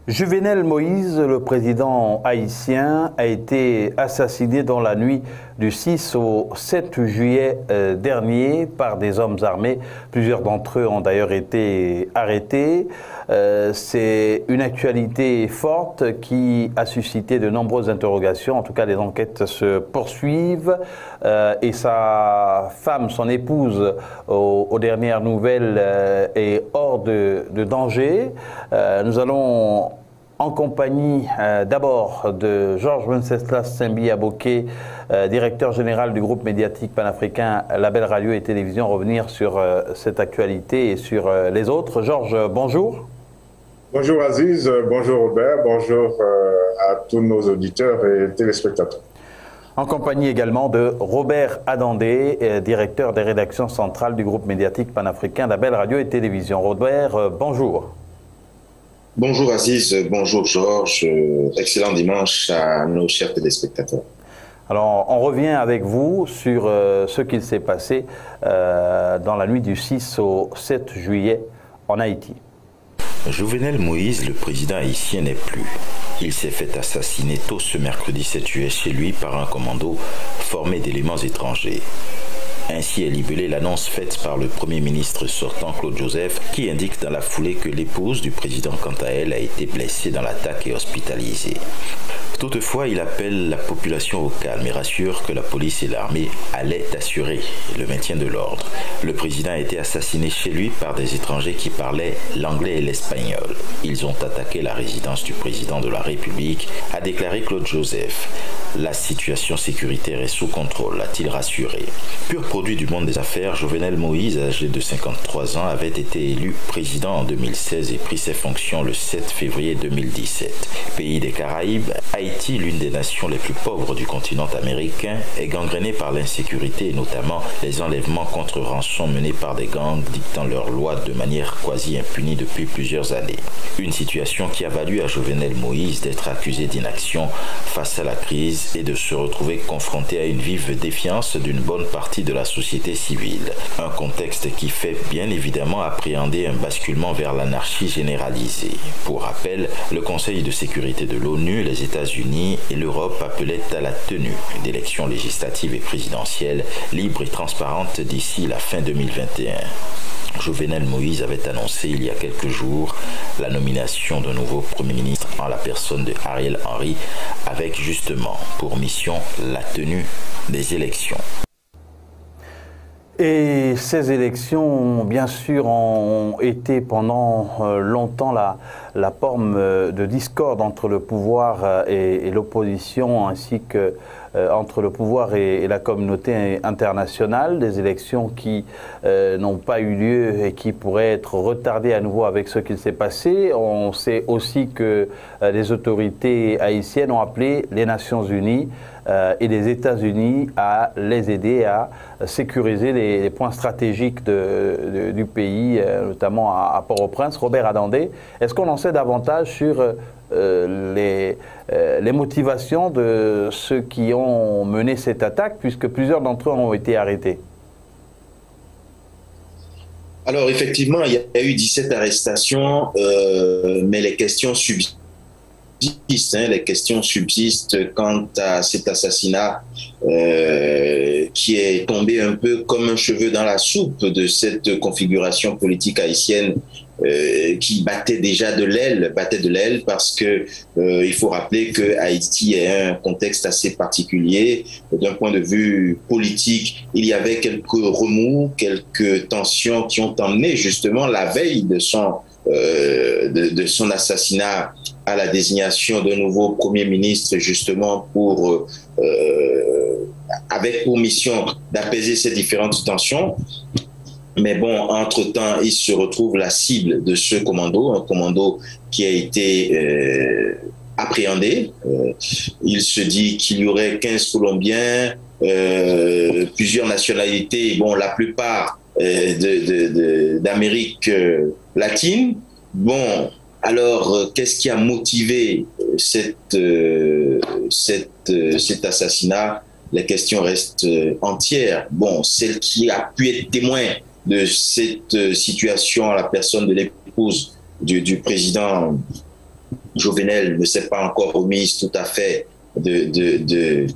Juvenel Moïse, le président haïtien, a été assassiné dans la nuit du 6 au 7 juillet dernier par des hommes armés. Plusieurs d'entre eux ont d'ailleurs été arrêtés. C'est une actualité forte qui a suscité de nombreuses interrogations. En tout cas, les enquêtes se poursuivent. Et sa femme, son épouse, aux dernières nouvelles, est hors de danger. Nous allons en compagnie d'abord de Georges Wenceslas Simbi-Aboké, directeur général du groupe médiatique panafricain Label Radio et Télévision, revenir sur cette actualité et sur les autres. Georges, bonjour. Bonjour Aziz, bonjour Robert, bonjour à tous nos auditeurs et téléspectateurs. En compagnie également de Robert Adandé, directeur des rédactions centrales du groupe médiatique panafricain Label Radio et Télévision. Robert, bonjour. Bonjour Aziz, bonjour Georges, excellent dimanche à nos chers téléspectateurs. Alors, on revient avec vous sur ce qu'il s'est passé dans la nuit du 6 au 7 juillet en Haïti. Juvenel Moïse, le président haïtien, n'est plus. Il s'est fait assassiner tôt ce mercredi 7 juillet chez lui par un commando formé d'éléments étrangers. Ainsi est libellée l'annonce faite par le Premier ministre sortant Claude Joseph, qui indique dans la foulée que l'épouse du président, quant à elle, a été blessée dans l'attaque et hospitalisée. Toutefois, il appelle la population au calme et rassure que la police et l'armée allaient assurer le maintien de l'ordre. Le président a été assassiné chez lui par des étrangers qui parlaient l'anglais et l'espagnol. Ils ont attaqué la résidence du président de la République, a déclaré Claude Joseph. La situation sécuritaire est sous contrôle, a-t-il rassuré. Pur produit du monde des affaires, Juvenel Moïse, âgé de 53 ans, avait été élu président en 2016 et pris ses fonctions le 7 février 2017. Pays des Caraïbes, Haïti, l'une des nations les plus pauvres du continent américain, est gangrénée par l'insécurité et notamment les enlèvements contre rançon menés par des gangs dictant leurs lois de manière quasi impunie depuis plusieurs années. Une situation qui a valu à Juvenel Moïse d'être accusé d'inaction face à la crise et de se retrouver confronté à une vive défiance d'une bonne partie de la société civile. Un contexte qui fait bien évidemment appréhender un basculement vers l'anarchie généralisée. Pour rappel, le Conseil de sécurité de l'ONU, les États-Unis et l'Europe appelaient à la tenue d'élections législatives et présidentielles libres et transparentes d'ici la fin 2021. Juvenel Moïse avait annoncé il y a quelques jours la nomination d'un nouveau Premier ministre en la personne de Ariel Henry, avec justement pour mission la tenue des élections. Et ces élections, bien sûr, ont été pendant longtemps la forme de discorde entre le pouvoir et l'opposition, ainsi que entre le pouvoir et la communauté internationale, des élections qui n'ont pas eu lieu et qui pourraient être retardées à nouveau avec ce qu'il s'est passé. On sait aussi que les autorités haïtiennes ont appelé les Nations Unies et les États-Unis à les aider à sécuriser les points stratégiques du pays, notamment à Port-au-Prince. Robert Adandé, est-ce qu'on en sait davantage sur les motivations de ceux qui ont mené cette attaque, puisque plusieurs d'entre eux ont été arrêtés? Alors effectivement, il y a eu 17 arrestations, mais les questions subsistent. Les questions subsistent quant à cet assassinat qui est tombé un peu comme un cheveu dans la soupe de cette configuration politique haïtienne qui battait déjà de l'aile, parce que il faut rappeler que Haïti est un contexte assez particulier d'un point de vue politique. Il y avait quelques remous, quelques tensions qui ont emmené justement la veille de son assassinat à la désignation d'un nouveau Premier ministre, justement avec pour mission d'apaiser ces différentes tensions. Mais bon, entre-temps, il se retrouve la cible de ce commando, un commando qui a été appréhendé. Il se dit qu'il y aurait 15 Colombiens, plusieurs nationalités, bon, la plupart d'Amérique latine. Bon, alors, qu'est-ce qui a motivé cet assassinat? Les questions restent entières. Bon, celle qui a pu être témoin de cette situation à la personne de l'épouse du président Jovenel ne s'est pas encore remise tout à fait de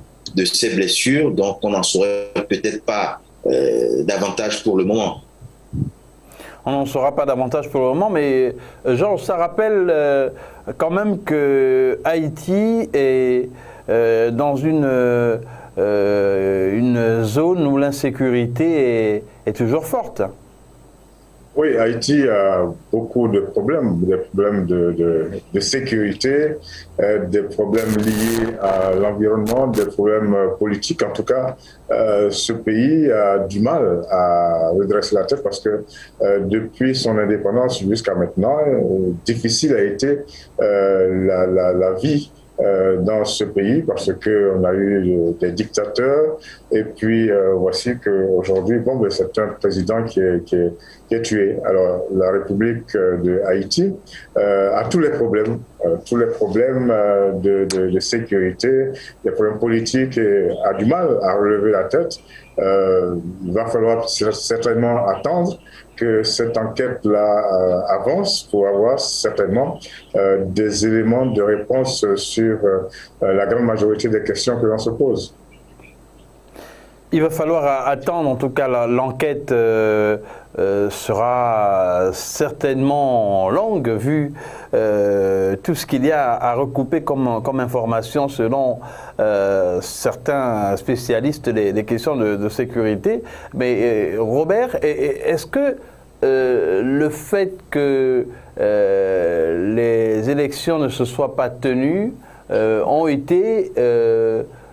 ses blessures, donc on n'en saurait peut-être pas davantage pour le moment. On n'en saura pas davantage pour le moment, mais Georges, ça rappelle quand même que Haïti est dans une zone où l'insécurité est toujours forte. Oui, Haïti a beaucoup de problèmes, des problèmes de sécurité, des problèmes liés à l'environnement, des problèmes politiques. En tout cas, ce pays a du mal à redresser la tête parce que depuis son indépendance jusqu'à maintenant, difficile a été la vie dans ce pays parce qu'on a eu des dictateurs et puis voici qu'aujourd'hui, bon, c'est un président qui est tué. Alors la République de Haïti a tous les problèmes de sécurité, des problèmes politiques et a du mal à relever la tête. Il va falloir certainement attendre que cette enquête-là avance pour avoir certainement des éléments de réponse sur la grande majorité des questions que l'on se pose. Il va falloir attendre, en tout cas l'enquête sera certainement longue vu tout ce qu'il y a à recouper comme information selon certains spécialistes des questions de sécurité. Mais Robert, est-ce que le fait que les élections ne se soient pas tenues ont été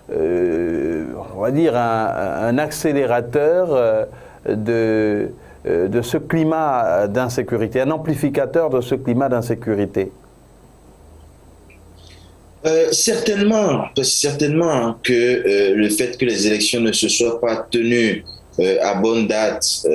on va dire un accélérateur de ce climat d'insécurité, un amplificateur de ce climat d'insécurité? Certainement que le fait que les élections ne se soient pas tenues à bonne date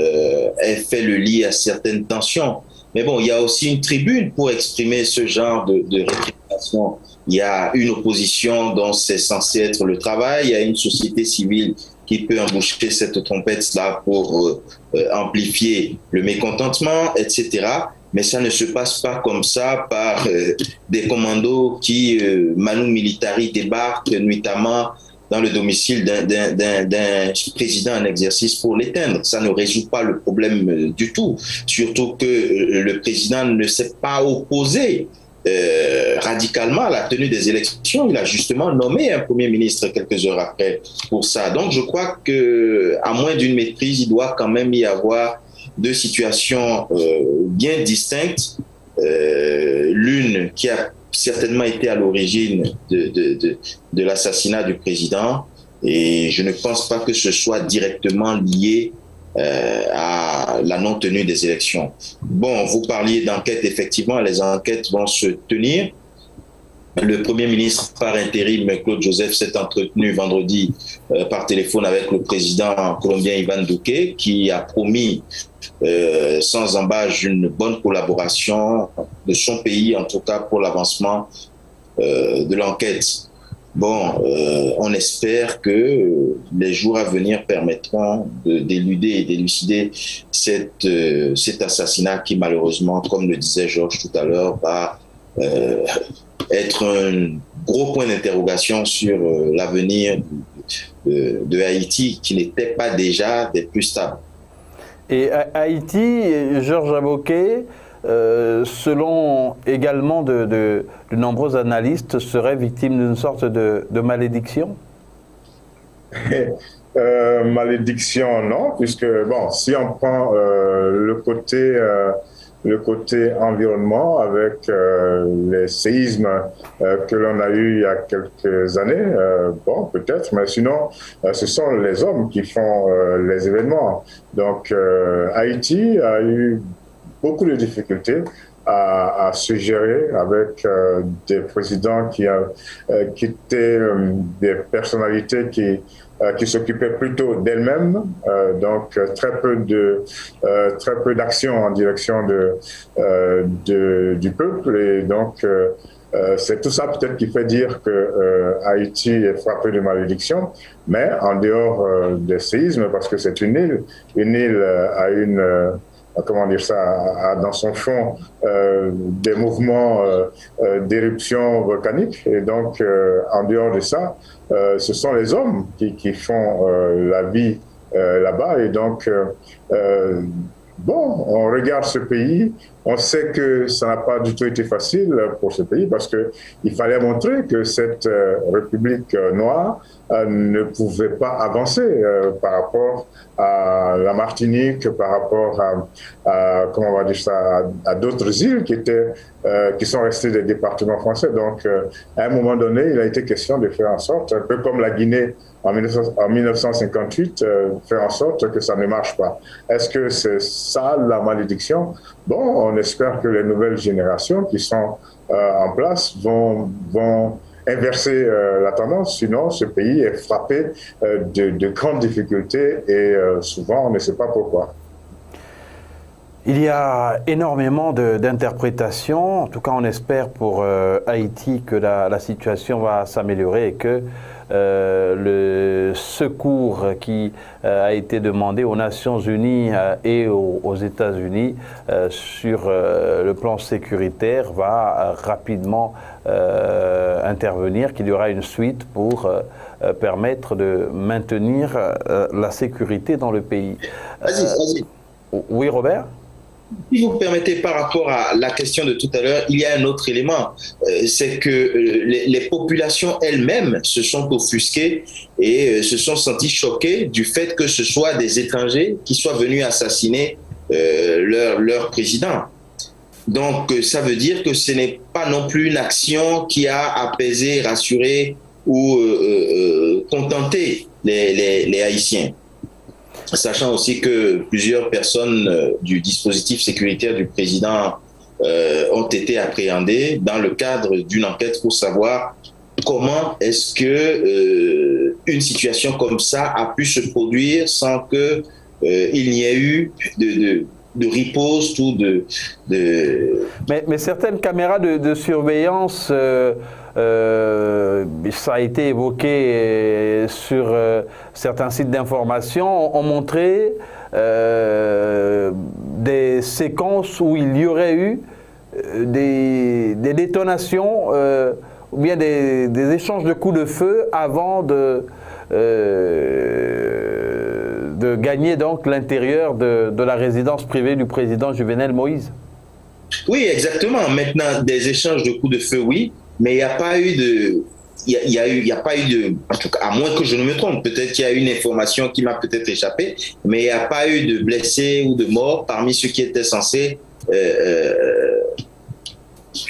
ait fait le lit à certaines tensions. Mais bon, il y a aussi une tribune pour exprimer ce genre de récrimination. Il y a une opposition dont c'est censé être le travail, il y a une société civile qui peut emboucher cette trompette-là pour amplifier le mécontentement, etc. Mais ça ne se passe pas comme ça par des commandos qui, manu militari, débarquent nuitamment dans le domicile d'un président en exercice pour l'éteindre. Ça ne résout pas le problème du tout. Surtout que le président ne s'est pas opposé radicalement à la tenue des élections. Il a justement nommé un premier ministre quelques heures après pour ça. Donc je crois qu'à moins d'une maîtrise, il doit quand même y avoir deux situations bien distinctes. L'une qui a certainement été à l'origine de l'assassinat du président, et je ne pense pas que ce soit directement lié à la non-tenue des élections. Bon, vous parliez d'enquête, effectivement, les enquêtes vont se tenir. Le Premier ministre par intérim, Claude Joseph, s'est entretenu vendredi par téléphone avec le président colombien Iván Duque, qui a promis sans embâche une bonne collaboration de son pays, en tout cas pour l'avancement de l'enquête. Bon, on espère que les jours à venir permettront d'éluder et d'élucider cet assassinat qui, malheureusement, comme le disait Georges tout à l'heure, va être un gros point d'interrogation sur l'avenir de Haïti, qui n'était pas déjà des plus stables. Et Haïti, Georges Aboké, selon également de nombreux analystes, serait victime d'une sorte de malédiction? Malédiction, non, puisque, bon, si on prend le côté environnement avec les séismes que l'on a eu il y a quelques années, bon, peut-être, mais sinon, ce sont les hommes qui font les événements. Donc, Haïti a eu beaucoup de difficultés à se gérer avec des présidents qui étaient des personnalités qui s'occupaient plutôt d'elles-mêmes, donc très peu d'actions en direction du peuple, et donc c'est tout ça peut-être qui fait dire que Haïti est frappé de malédiction, mais en dehors des séismes, parce que c'est une île a comment dire ça, dans son fond des mouvements d'éruption volcanique. Et donc, en dehors de ça, ce sont les hommes qui font la vie là-bas. Et donc, bon, on regarde ce pays, on sait que ça n'a pas du tout été facile pour ce pays parce qu'il fallait montrer que cette République noire ne pouvait pas avancer par rapport à la Martinique, par rapport à comment on va dire ça, à d'autres îles qui sont restées des départements français. Donc, à un moment donné, il a été question de faire en sorte, un peu comme la Guinée en 1958, faire en sorte que ça ne marche pas. Est-ce que c'est ça la malédiction? Bon, on espère que les nouvelles générations qui sont en place vont inverser la tendance. Sinon, ce pays est frappé de grandes difficultés et souvent, on ne sait pas pourquoi. Il y a énormément d'interprétations. En tout cas, on espère pour Haïti que la situation va s'améliorer et que le secours qui a été demandé aux Nations Unies et aux États-Unis sur le plan sécuritaire va rapidement intervenir, qu'il y aura une suite pour permettre de maintenir la sécurité dans le pays. Vas-y. Oui, Robert? Si vous permettez, par rapport à la question de tout à l'heure, il y a un autre élément, c'est que les populations elles-mêmes se sont offusquées et se sont senties choquées du fait que ce soit des étrangers qui soient venus assassiner leur président. Donc, ça veut dire que ce n'est pas non plus une action qui a apaisé, rassuré ou contenté les Haïtiens. Sachant aussi que plusieurs personnes du dispositif sécuritaire du président ont été appréhendées dans le cadre d'une enquête pour savoir comment est-ce que une situation comme ça a pu se produire sans que il n'y ait eu de riposte ou de... Mais certaines caméras de surveillance, ça a été évoqué sur certains sites d'information, ont montré des séquences où il y aurait eu des détonations ou bien des échanges de coups de feu avant de gagner donc l'intérieur de la résidence privée du président Jovenel Moïse. Oui, exactement. Maintenant, des échanges de coups de feu, oui, mais il n'y a pas eu de... Il y a pas eu de... En tout cas, à moins que je ne me trompe, peut-être qu'il y a une information qui m'a peut-être échappé, mais il n'y a pas eu de blessés ou de morts parmi ceux qui étaient censés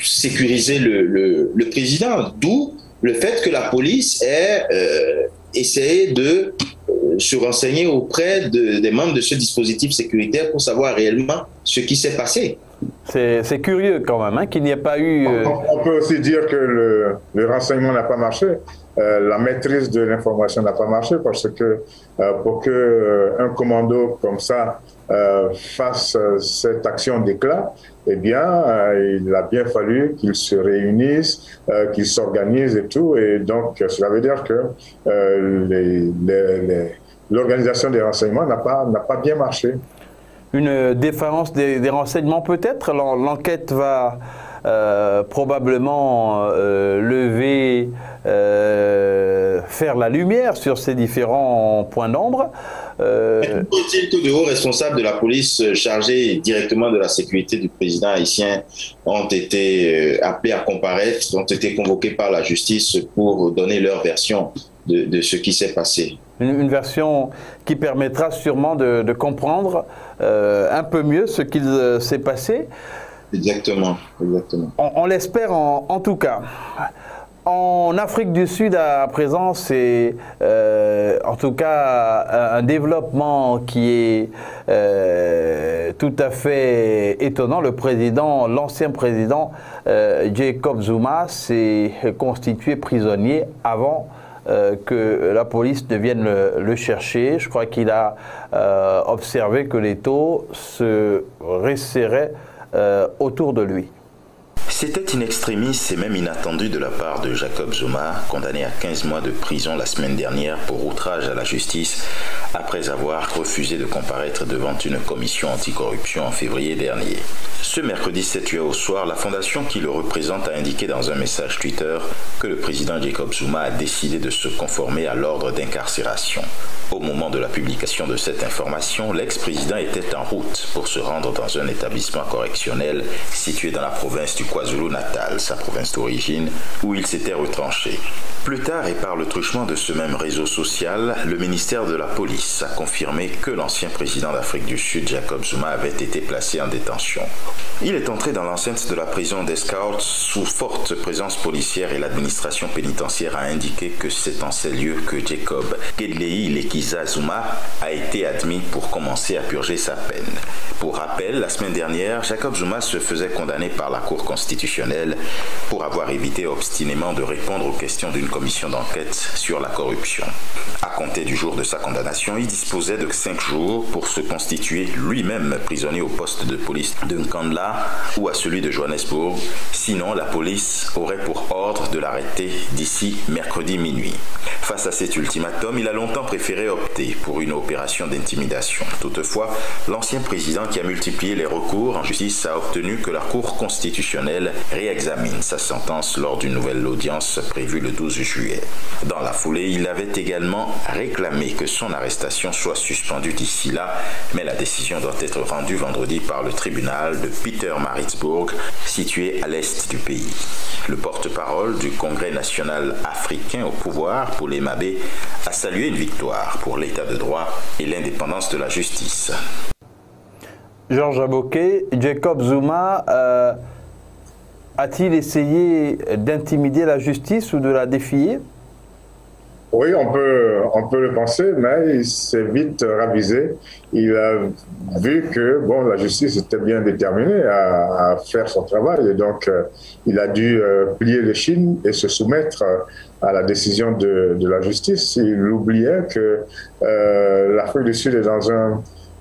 sécuriser le président. D'où le fait que la police ait essayé de se renseigner auprès des membres de ce dispositif sécuritaire pour savoir réellement ce qui s'est passé. C'est curieux quand même, hein, qu'il n'y ait pas eu... On peut aussi dire que le renseignement n'a pas marché. La maîtrise de l'information n'a pas marché parce que pour qu'un commando comme ça fasse cette action d'éclat, eh bien, il a bien fallu qu'ils se réunissent, qu'ils s'organisent et tout. Et donc, cela veut dire que l'organisation des renseignements n'a pas bien marché. Une déférence des renseignements peut-être. L'enquête va probablement lever, faire la lumière sur ces différents points d'ombre. Faut-il que de hauts responsables de la police chargés directement de la sécurité du président haïtien ont été appelés à comparaître, ont été convoqués par la justice pour donner leur version de ce qui s'est passé? Une version qui permettra sûrement de comprendre un peu mieux ce qu'il s'est passé. Exactement, exactement. On l'espère en tout cas. En Afrique du Sud, à présent, c'est en tout cas un développement qui est tout à fait étonnant. Le président, l'ancien président Jacob Zuma s'est constitué prisonnier avant que la police ne vienne le chercher. Je crois qu'il a observé que les taux se resserraient autour de lui. C'était in extremis et même inattendu de la part de Jacob Zuma, condamné à 15 mois de prison la semaine dernière pour outrage à la justice, après avoir refusé de comparaître devant une commission anticorruption en février dernier. Ce mercredi 7 juillet au soir, la fondation qui le représente a indiqué dans un message Twitter que le président Jacob Zuma a décidé de se conformer à l'ordre d'incarcération. Au moment de la publication de cette information, l'ex-président était en route pour se rendre dans un établissement correctionnel situé dans la province du KwaZulu-Natal, sa province d'origine, où il s'était retranché. Plus tard, et par le truchement de ce même réseau social, le ministère de la Police a confirmé que l'ancien président d'Afrique du Sud, Jacob Zuma, avait été placé en détention. Il est entré dans l'enceinte de la prison d'Escort sous forte présence policière et l'administration pénitentiaire a indiqué que c'est en ces lieux que Jacob Gedlei Lekisa Zuma a été admis pour commencer à purger sa peine. Pour rappel, la semaine dernière, Jacob Zuma se faisait condamner par la Cour constitutionnelle pour avoir évité obstinément de répondre aux questions d'une commission d'enquête sur la corruption. À compter du jour de sa condamnation, il disposait de 5 jours pour se constituer lui-même prisonnier au poste de police de Nkandla ou à celui de Johannesburg. Sinon, la police aurait pour ordre de l'arrêter d'ici mercredi minuit. Face à cet ultimatum, il a longtemps préféré opter pour une opération d'intimidation. Toutefois, l'ancien président qui a multiplié les recours en justice a obtenu que la Cour constitutionnelle réexamine sa sentence lors d'une nouvelle audience prévue le 12 juillet. Dans la foulée, il avait également réclamé que son arrestation soit suspendue d'ici là, mais la décision doit être rendue vendredi par le tribunal de Pietermaritzburg, situé à l'est du pays. Le porte-parole du Congrès national africain au pouvoir, Paul Mabé, a salué une victoire pour l'état de droit et l'indépendance de la justice. Georges Aboké, Jacob Zuma a-t-il essayé d'intimider la justice ou de la défier? Oui, on peut le penser, mais il s'est vite ravisé. Il a vu que la justice était bien déterminée à faire son travail et donc il a dû plier l'échine et se soumettre à la décision de la justice. Il oubliait que l'Afrique du Sud est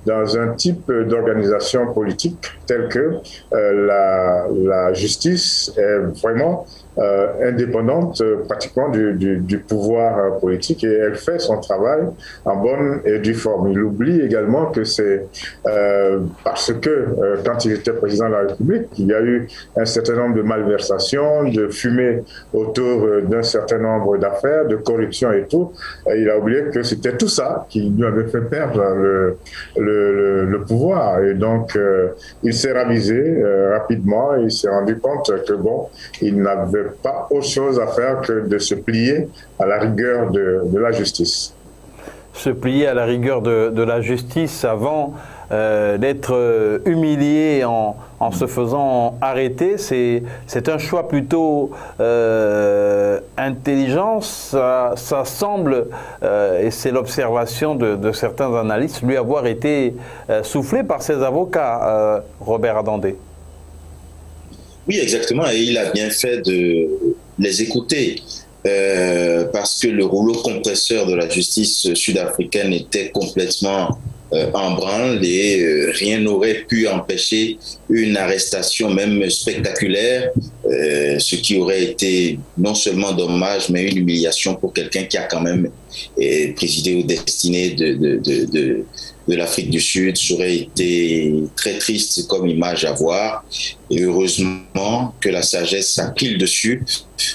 dans un type d'organisation politique telle que la justice est vraiment indépendante pratiquement du pouvoir politique et elle fait son travail en bonne et due forme. Il oublie également que c'est parce que quand il était président de la République, il y a eu un certain nombre de malversations, de fumée autour d'un certain nombre d'affaires, de corruption et tout. Et il a oublié que c'était tout ça qui lui avait fait perdre le pouvoir. Et donc, il s'est ravisé rapidement et il s'est rendu compte que il n'avait pas autre chose à faire que de se plier à la rigueur de la justice. Se plier à la rigueur de la justice avant d'être humilié en se faisant arrêter, c'est un choix plutôt intelligent. Ça semble, et c'est l'observation de certains analystes, lui avoir été soufflé par ses avocats, Robert Adandé. Oui, exactement, et il a bien fait de les écouter parce que le rouleau compresseur de la justice sud-africaine était complètement en branle et rien n'aurait pu empêcher une arrestation même spectaculaire, ce qui aurait été non seulement dommage mais une humiliation pour quelqu'un qui a quand même présidé aux destinées de l'Afrique du Sud. Ça aurait été très triste comme image à voir et heureusement que la sagesse a pris le dessus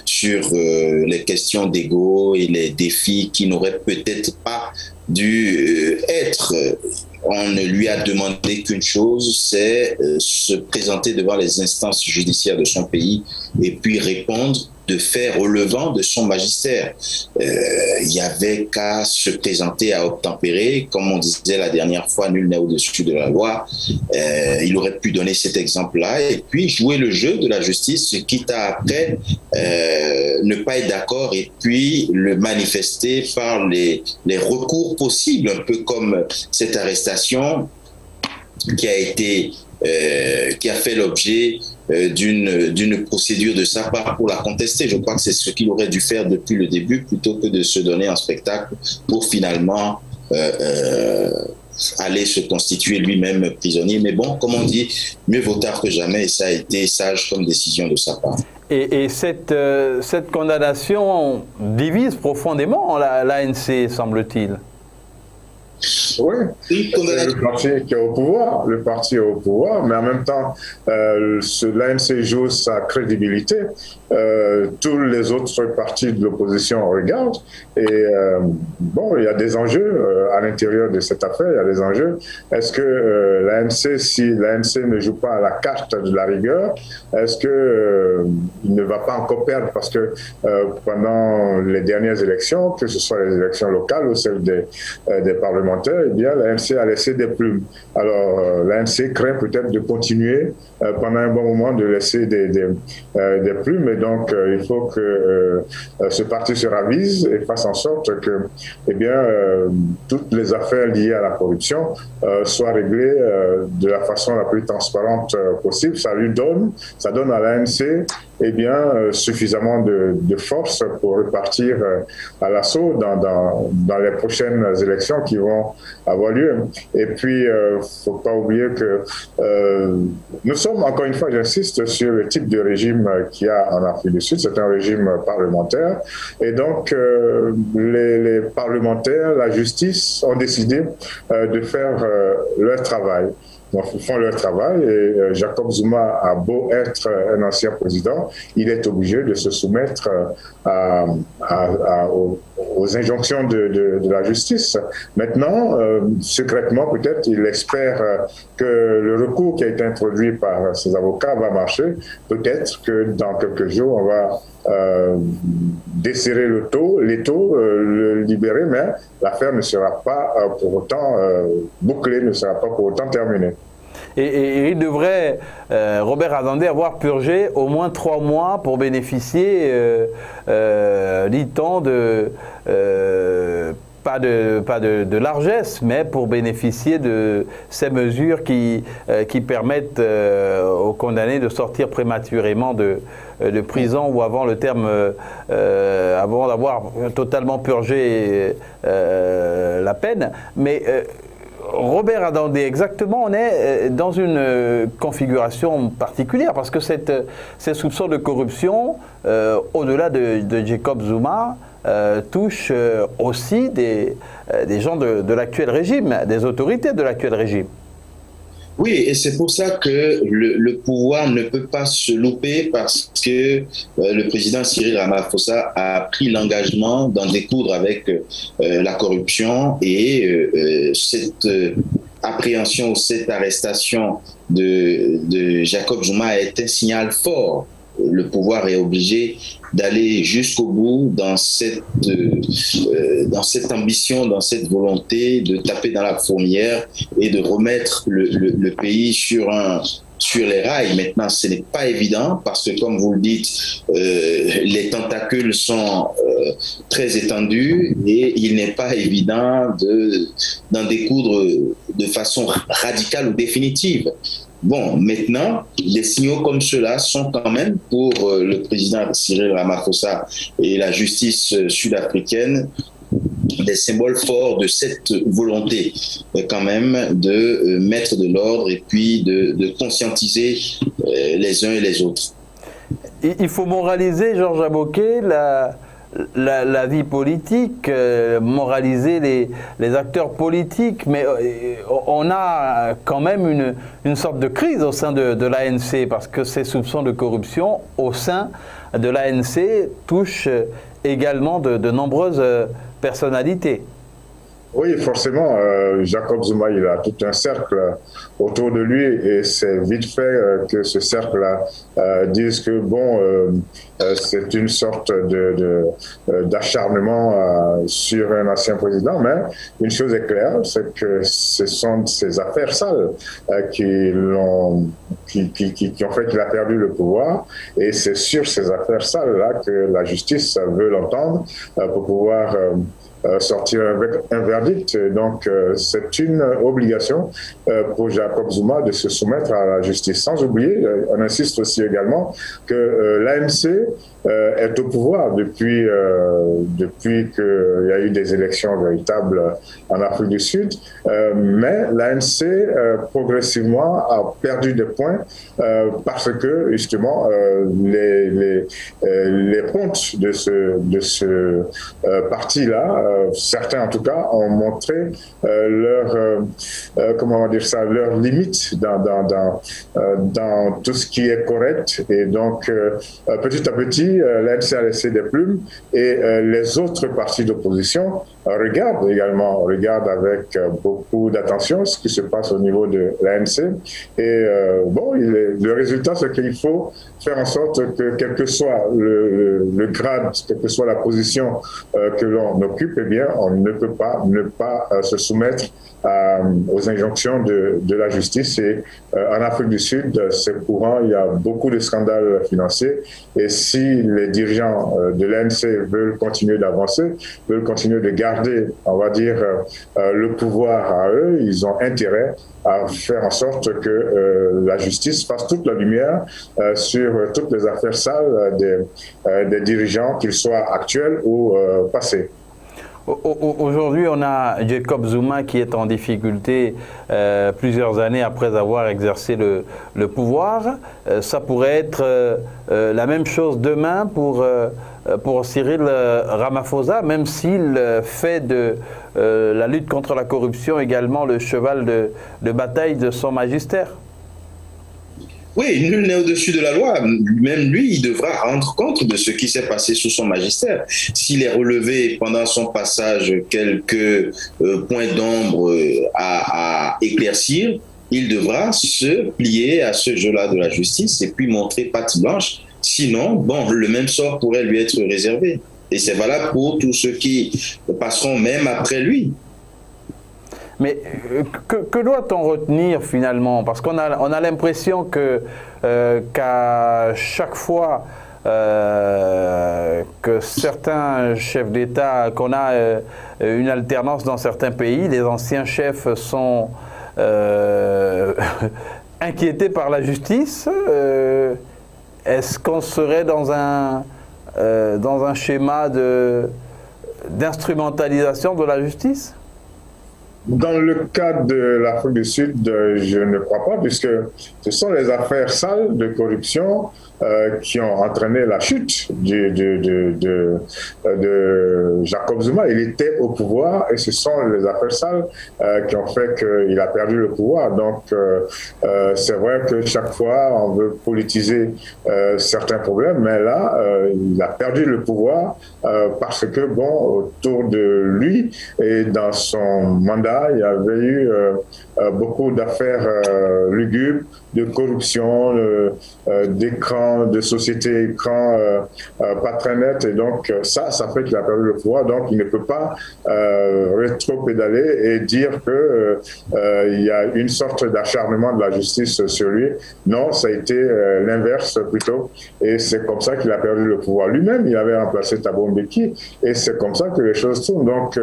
sur les questions d'ego et les défis qui n'auraient peut-être pas dû être. On ne lui a demandé qu'une chose, c'est se présenter devant les instances judiciaires de son pays et puis répondre de faits relevant de son magistère. Il y avait qu'à se présenter à obtempérer, comme on disait la dernière fois, nul n'est au-dessus de la loi. Il aurait pu donner cet exemple-là et puis jouer le jeu de la justice, quitte à après ne pas être d'accord et puis le manifester par les recours possibles, un peu comme cette arrestation qui a fait l'objet d'une procédure de sa part pour la contester. Je crois que c'est ce qu'il aurait dû faire depuis le début plutôt que de se donner en spectacle pour finalement allait se constituer lui-même prisonnier. Mais bon, comme on dit, mieux vaut tard que jamais, et ça a été sage comme décision de sa part. Et cette condamnation divise profondément l'ANC, semble-t-il. Oui, c'est le parti qui est au pouvoir, le parti est au pouvoir, mais en même temps, l'ANC joue sa crédibilité. Tous les autres partis de l'opposition regardent. Et bon, il y a des enjeux à l'intérieur de cette affaire, il y a des enjeux. Est-ce que l'ANC, si l'ANC ne joue pas à la carte de la rigueur, est-ce qu'il ne va pas encore perdre? Parce que pendant les dernières élections, que ce soit les élections locales ou celles des parlementaires, eh bien, l'ANC a laissé des plumes. Alors, l'ANC craint peut-être de continuer pendant un bon moment de laisser des plumes. Et donc, il faut que ce parti se ravise et fasse en sorte que, eh bien, toutes les affaires liées à la corruption soient réglées de la façon la plus transparente possible. Ça donne à l'ANC eh bien, suffisamment de force pour repartir à l'assaut dans les prochaines élections qui vont avoir lieu. Et puis, il ne faut pas oublier que nous sommes, encore une fois, j'insiste sur le type de régime qu'il y a en Afrique du Sud. C'est un régime parlementaire. Et donc, les parlementaires, la justice ont décidé de faire leur travail. Donc, ils font leur travail et Jacob Zuma a beau être un ancien président, il est obligé de se soumettre aux injonctions de la justice. Maintenant, secrètement, peut-être, il espère que le recours qui a été introduit par ses avocats va marcher. Peut-être que dans quelques jours, on va desserrer l'étau, le libérer, mais l'affaire ne sera pas pour autant bouclée, ne sera pas pour autant terminée. Et il devrait, Robert Adandé, avoir purgé au moins 3 mois pour bénéficier, dit-on, pas de largesse, mais pour bénéficier de ces mesures qui permettent aux condamnés de sortir prématurément de prison ou avant le terme, avant d'avoir totalement purgé la peine. Mais Robert Adandé, exactement, on est dans une configuration particulière parce que ces soupçons de corruption, au-delà de Jacob Zuma, touchent aussi des gens de l'actuel régime, des autorités de l'actuel régime. Oui, et c'est pour ça que le pouvoir ne peut pas se louper parce que le président Cyril Ramaphosa a pris l'engagement d'en découdre avec la corruption et cette appréhension, cette arrestation de Jacob Zuma est un signal fort. Le pouvoir est obligé d'aller jusqu'au bout dans cette ambition, dans cette volonté de taper dans la fourmilière et de remettre le pays sur les rails. Maintenant, ce n'est pas évident parce que, comme vous le dites, les tentacules sont très étendus et il n'est pas évident d'en découdre de façon radicale ou définitive. Bon, maintenant, des signaux comme ceux-là sont quand même pour le président Cyril Ramaphosa et la justice sud-africaine des symboles forts de cette volonté quand même de mettre de l'ordre et puis de conscientiser les uns et les autres. Il faut moraliser, Georges Aboké, la vie politique, moraliser les acteurs politiques, mais on a quand même une sorte de crise au sein de l'ANC parce que ces soupçons de corruption au sein de l'ANC touchent également de nombreuses personnalités. Oui, forcément, Jacob Zuma, il a tout un cercle autour de lui et c'est vite fait que ce cercle-là dise que, bon, c'est une sorte d'acharnement sur un ancien président, mais une chose est claire, c'est que ce sont ces affaires sales qui ont fait qu'il a perdu le pouvoir et c'est sur ces affaires sales-là que la justice veut l'entendre pour pouvoir sortir avec un verdict. Donc, c'est une obligation pour Jacob Zuma de se soumettre à la justice. Sans oublier, on insiste aussi également que l'ANC est au pouvoir depuis qu'il y a eu des élections véritables en Afrique du Sud, mais l'ANC progressivement a perdu des points parce que justement les pontes de ce parti-là, certains en tout cas, ont montré leur limite dans tout ce qui est correct, et donc petit à petit l'ANC a laissé des plumes, et les autres partis d'opposition regardent avec beaucoup d'attention ce qui se passe au niveau de l'ANC. Et le résultat, c'est qu'il faut faire en sorte que, quel que soit le grade, quelle que soit la position que l'on occupe, eh bien, on ne peut pas ne pas se soumettre aux injonctions de la justice. Et en Afrique du Sud, c'est courant, il y a beaucoup de scandales financiers, et si les dirigeants de l'ANC veulent continuer d'avancer, veulent continuer de garder, on va dire, le pouvoir à eux, ils ont intérêt à faire en sorte que la justice fasse toute la lumière sur toutes les affaires sales des dirigeants, qu'ils soient actuels ou passés. Aujourd'hui, on a Jacob Zuma qui est en difficulté plusieurs années après avoir exercé le pouvoir. Ça pourrait être la même chose demain pour Cyril Ramaphosa, même s'il fait de la lutte contre la corruption également le cheval de bataille de son magistère. Oui, nul n'est au-dessus de la loi. Même lui, il devra rendre compte de ce qui s'est passé sous son magistère. S'il est relevé pendant son passage quelques points d'ombre à éclaircir, il devra se plier à ce jeu-là de la justice et puis montrer patte blanche. Sinon, bon, le même sort pourrait lui être réservé. Et c'est valable pour tous ceux qui passeront même après lui. Mais que doit-on retenir finalement? Parce qu'on a l'impression qu'à chaque fois que certains chefs d'État, qu'on a une alternance dans certains pays, les anciens chefs sont inquiétés par la justice. Est-ce qu'on serait dans un schéma d'instrumentalisation de la justice? Dans le cas de l'Afrique du Sud, je ne crois pas, puisque ce sont les affaires sales de corruption qui ont entraîné la chute de Jacob Zuma. Il était au pouvoir et ce sont les affaires sales qui ont fait qu'il a perdu le pouvoir. Donc, c'est vrai que chaque fois, on veut politiser certains problèmes, mais là, il a perdu le pouvoir parce que, bon, autour de lui et dans son mandat, il y avait eu beaucoup d'affaires lugubres, de corruption, d'écrans, de sociétés écrans pas très nettes. Et donc, ça fait qu'il a perdu le pouvoir. Donc, il ne peut pas rétro-pédaler et dire qu'il y a une sorte d'acharnement de la justice sur lui. Non, ça a été l'inverse plutôt. Et c'est comme ça qu'il a perdu le pouvoir. Lui-même, il avait remplacé Thabo Mbeki. Et c'est comme ça que les choses tournent. Donc,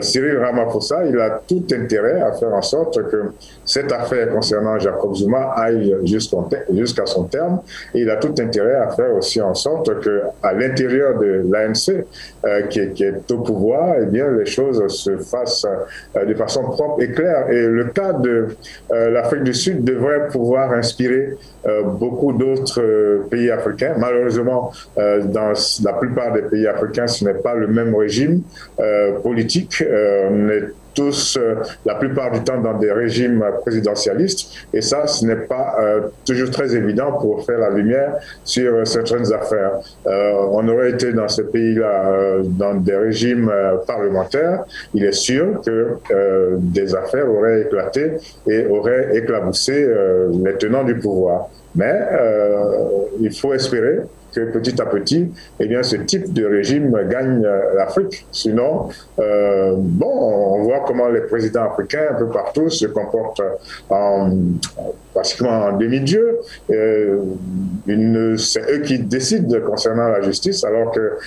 Cyril Ramaphosa, il a tout intérêt à faire en sorte que cette affaire concernant Jacob Zuma aille jusqu'à son terme, et il a tout intérêt à faire aussi en sorte qu'à l'intérieur de l'ANC qui est au pouvoir, eh bien, les choses se fassent de façon propre et claire. Et le cas de l'Afrique du Sud devrait pouvoir inspirer beaucoup d'autres pays africains. Malheureusement, dans la plupart des pays africains, ce n'est pas le même régime politique. On est tous, la plupart du temps, dans des régimes présidentialistes. Et ça, ce n'est pas toujours très évident pour faire la lumière sur certaines affaires. On aurait été dans ces pays-là dans des régimes parlementaires. Il est sûr que des affaires auraient éclaté et auraient éclaboussé les tenants du pouvoir. Mais il faut espérer que petit à petit, eh bien, ce type de régime gagne l'Afrique. Sinon, bon, on voit comment les présidents africains, un peu partout, se comportent pratiquement en demi-dieu. C'est eux qui décident concernant la justice, alors que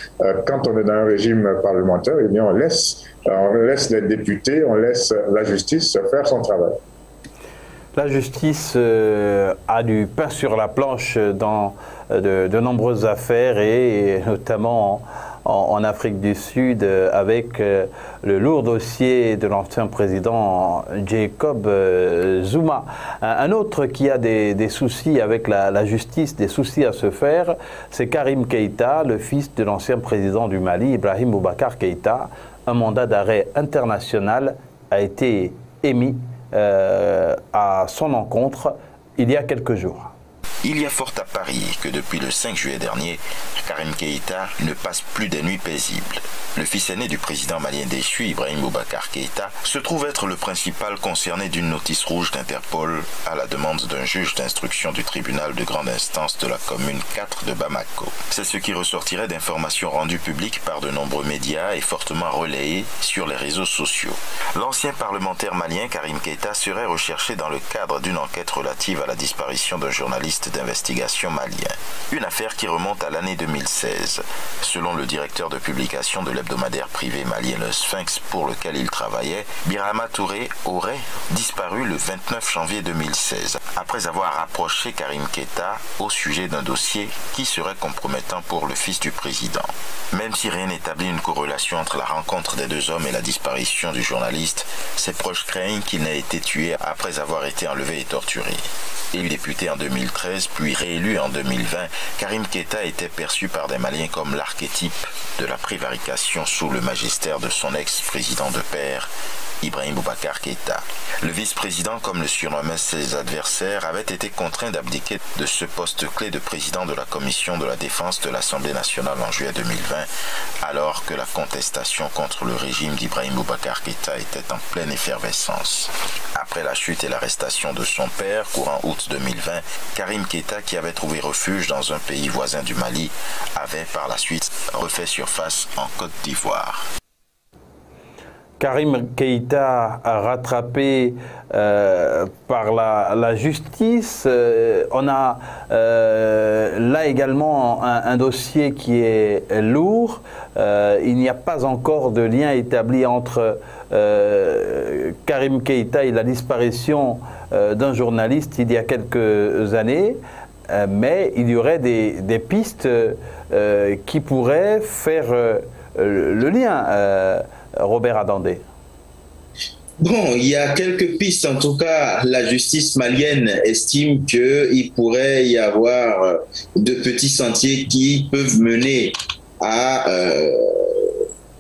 quand on est dans un régime parlementaire, eh bien, on laisse les députés, on laisse la justice faire son travail. La justice a du pain sur la planche dans de nombreuses affaires et notamment en Afrique du Sud avec le lourd dossier de l'ancien président Jacob Zuma. Un autre qui a des soucis avec la justice, des soucis à se faire, c'est Karim Keïta, le fils de l'ancien président du Mali, Ibrahim Boubacar Keïta. Un mandat d'arrêt international a été émis à son encontre il y a quelques jours. Il y a fort à parier que depuis le 5 juillet dernier, Karim Keïta ne passe plus des nuits paisibles. Le fils aîné du président malien déchu, Ibrahim Boubacar Keïta, se trouve être le principal concerné d'une notice rouge d'Interpol à la demande d'un juge d'instruction du tribunal de grande instance de la commune 4 de Bamako. C'est ce qui ressortirait d'informations rendues publiques par de nombreux médias et fortement relayées sur les réseaux sociaux. L'ancien parlementaire malien Karim Keïta serait recherché dans le cadre d'une enquête relative à la disparition d'un journaliste d'investigation malien. Une affaire qui remonte à l'année 2016. Selon le directeur de publication de l'hebdomadaire privé malien Le Sphinx pour lequel il travaillait, Birama Touré aurait disparu le 29 janvier 2016, après avoir approché Karim Keïta au sujet d'un dossier qui serait compromettant pour le fils du président. Même si rien n'établit une corrélation entre la rencontre des deux hommes et la disparition du journaliste, ses proches craignent qu'il n'ait été tué après avoir été enlevé et torturé. Élu député en 2013, puis réélu en 2020, Karim Keïta était perçu par des Maliens comme l'archétype de la prévarication sous le magistère de son ex-président de père, Ibrahim Boubacar Keïta. Le vice-président, comme le surnommaient ses adversaires, avait été contraint d'abdiquer de ce poste clé de président de la commission de la défense de l'Assemblée nationale en juillet 2020, alors que la contestation contre le régime d'Ibrahim Boubacar Keïta était en pleine effervescence. Après la chute et l'arrestation de son père, courant août 2020, Karim Keïta, qui avait trouvé refuge dans un pays voisin du Mali, avait par la suite refait surface en Côte d'Ivoire. Karim Keïta a rattrapé par la justice. On a là également un dossier qui est lourd. Il n'y a pas encore de lien établi entre Karim Keïta et la disparition d'un journaliste il y a quelques années, mais il y aurait des pistes qui pourraient faire le lien. Robert Adandé. Bon, il y a quelques pistes. En tout cas, la justice malienne estime qu'il pourrait y avoir de petits sentiers qui peuvent mener à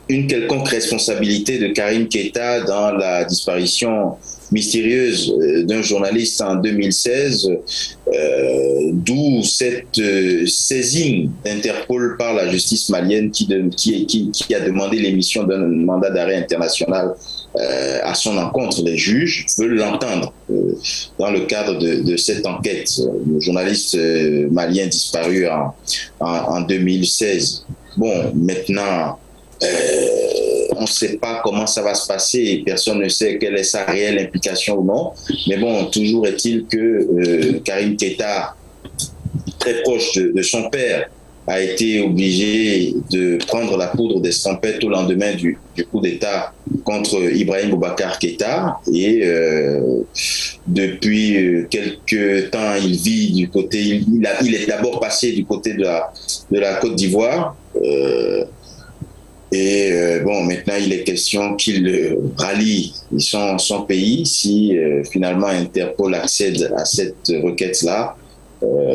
une quelconque responsabilité de Karim Keïta dans la disparition mystérieuse d'un journaliste en 2016, d'où cette saisine d'Interpol par la justice malienne qui a demandé l'émission d'un mandat d'arrêt international à son encontre. Les juges veulent l'entendre dans le cadre de cette enquête. Le journaliste malien disparu en 2016. Bon, maintenant, on ne sait pas comment ça va se passer et personne ne sait quelle est sa réelle implication ou non. Mais bon, toujours est-il que Karim Keïta, très proche de son père, a été obligé de prendre la poudre d'escampette au lendemain du coup d'État contre Ibrahim Boubacar Keïta. Et depuis quelques temps, il vit du côté... Il est d'abord passé du côté de la Côte d'Ivoire. Bon, maintenant, il est question qu'il rallie son pays. Si finalement Interpol accède à cette requête-là,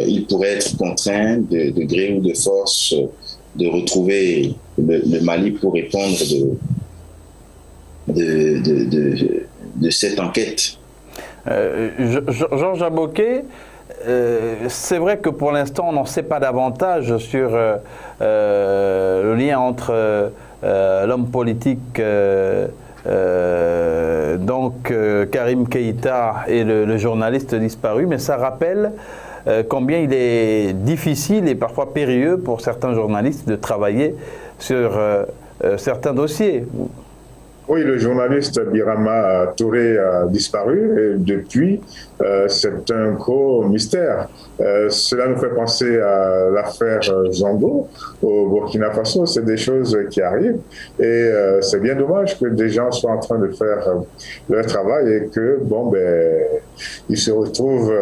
il pourrait être contraint de gré ou de force de retrouver le Mali pour répondre de cette enquête. Georges Aboké, c'est vrai que pour l'instant, on n'en sait pas davantage sur le lien entre l'homme politique, donc Karim Keïta, et le journaliste disparu, mais ça rappelle combien il est difficile et parfois périlleux pour certains journalistes de travailler sur certains dossiers. Oui, le journaliste Birama Touré a disparu et depuis, c'est un gros mystère. Cela nous fait penser à l'affaire Zongo au Burkina Faso. C'est des choses qui arrivent et c'est bien dommage que des gens soient en train de faire leur travail et que, ils se retrouvent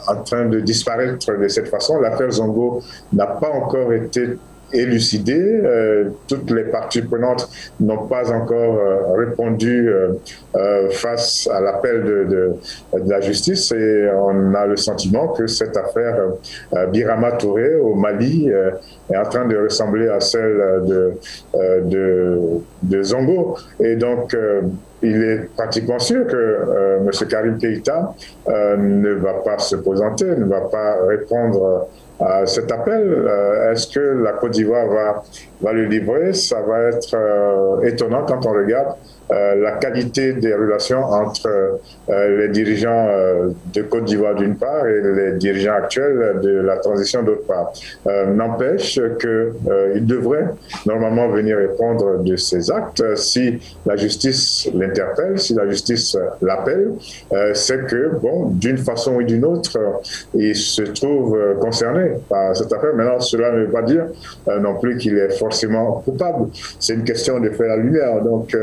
en train de disparaître de cette façon. L'affaire Zongo n'a pas encore été élucidé. Toutes les parties prenantes n'ont pas encore répondu face à l'appel de la justice et on a le sentiment que cette affaire Birama Touré au Mali est en train de ressembler à celle de Zongo. Et donc, il est pratiquement sûr que M. Karim Keïta ne va pas se présenter, ne va pas répondre à cet appel. Est-ce que la Côte d'Ivoire va le livrer? Ça va être étonnant quand on regarde la qualité des relations entre les dirigeants de Côte d'Ivoire d'une part et les dirigeants actuels de la transition d'autre part. N'empêche qu'il devrait normalement venir répondre de ses actes. Si la justice l'interpelle, si la justice l'appelle, c'est que, d'une façon ou d'une autre, il se trouve concerné par cette affaire. Maintenant, cela ne veut pas dire non plus qu'il est forcément coupable. C'est une question de faire la lumière. Donc,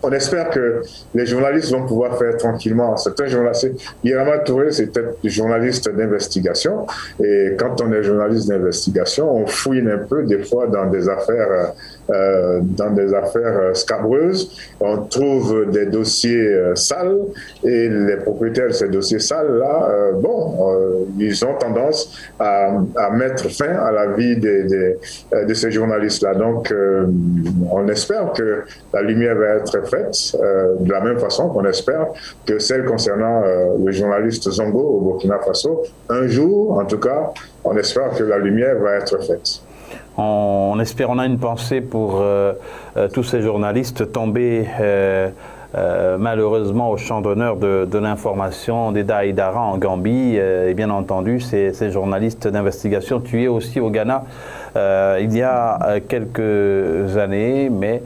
on espère que les journalistes vont pouvoir faire tranquillement. Certains journalistes, Birama Touré, c'était journaliste d'investigation. Et quand on est journaliste d'investigation, on fouine un peu des fois dans des affaires scabreuses. On trouve des dossiers sales et les propriétaires de ces dossiers sales-là, ils ont tendance à mettre fin à la vie de ces journalistes-là. Donc, on espère que la lumière va être faite de la même façon qu'on espère que celle concernant le journaliste Zongo au Burkina Faso, un jour, en tout cas, on espère que la lumière va être faite. On espère, on a une pensée pour tous ces journalistes tombés malheureusement au champ d'honneur de l'information d'Eda Aïdara en Gambie et bien entendu ces journalistes d'investigation tués aussi au Ghana il y a quelques années, mais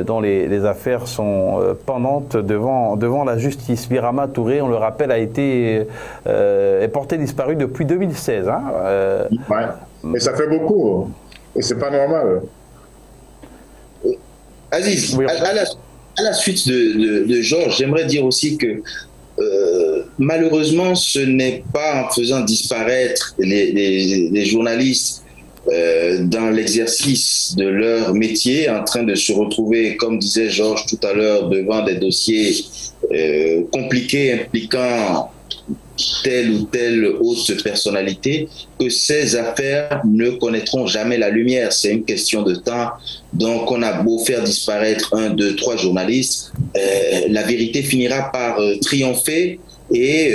dont les affaires sont pendantes devant la justice. Birama Touré, on le rappelle, est porté disparu depuis 2016. Et ça fait beaucoup, et c'est pas normal. Aziz, oui. À la suite de Georges, j'aimerais dire aussi que malheureusement, ce n'est pas en faisant disparaître les journalistes dans l'exercice de leur métier, en train de se retrouver, comme disait Georges tout à l'heure, devant des dossiers compliqués impliquant telle ou telle haute personnalité, que ces affaires ne connaîtront jamais la lumière. C'est une question de temps. Donc, on a beau faire disparaître 1, 2, 3 journalistes, la vérité finira par triompher et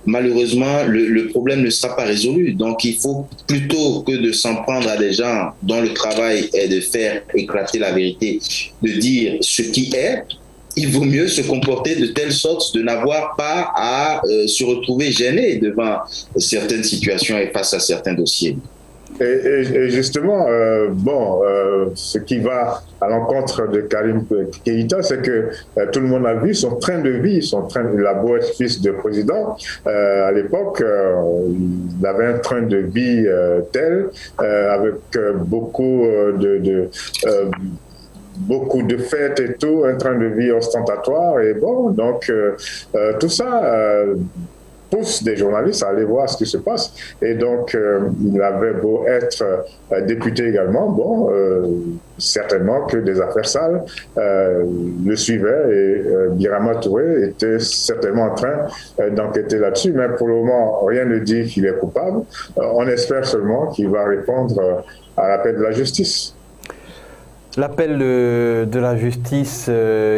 malheureusement, le problème ne sera pas résolu. Donc, il faut plutôt que de s'en prendre à des gens dont le travail est de faire éclater la vérité, de dire ce qui est, il vaut mieux se comporter de telle sorte de n'avoir pas à se retrouver gêné devant certaines situations et face à certains dossiers. Et justement, ce qui va à l'encontre de Karim Keïta, c'est que tout le monde a vu son train de vie, il a beau être fils de président, à l'époque, il avait un train de vie tel, avec beaucoup de fêtes et tout, un train de vie ostentatoire, et donc tout ça pousse des journalistes à aller voir ce qui se passe. Et donc, il avait beau être député également, certainement que des affaires sales le suivaient et Birama Touré était certainement en train d'enquêter là-dessus, mais pour le moment, rien ne dit qu'il est coupable. On espère seulement qu'il va répondre à l'appel de la justice. L'appel de la justice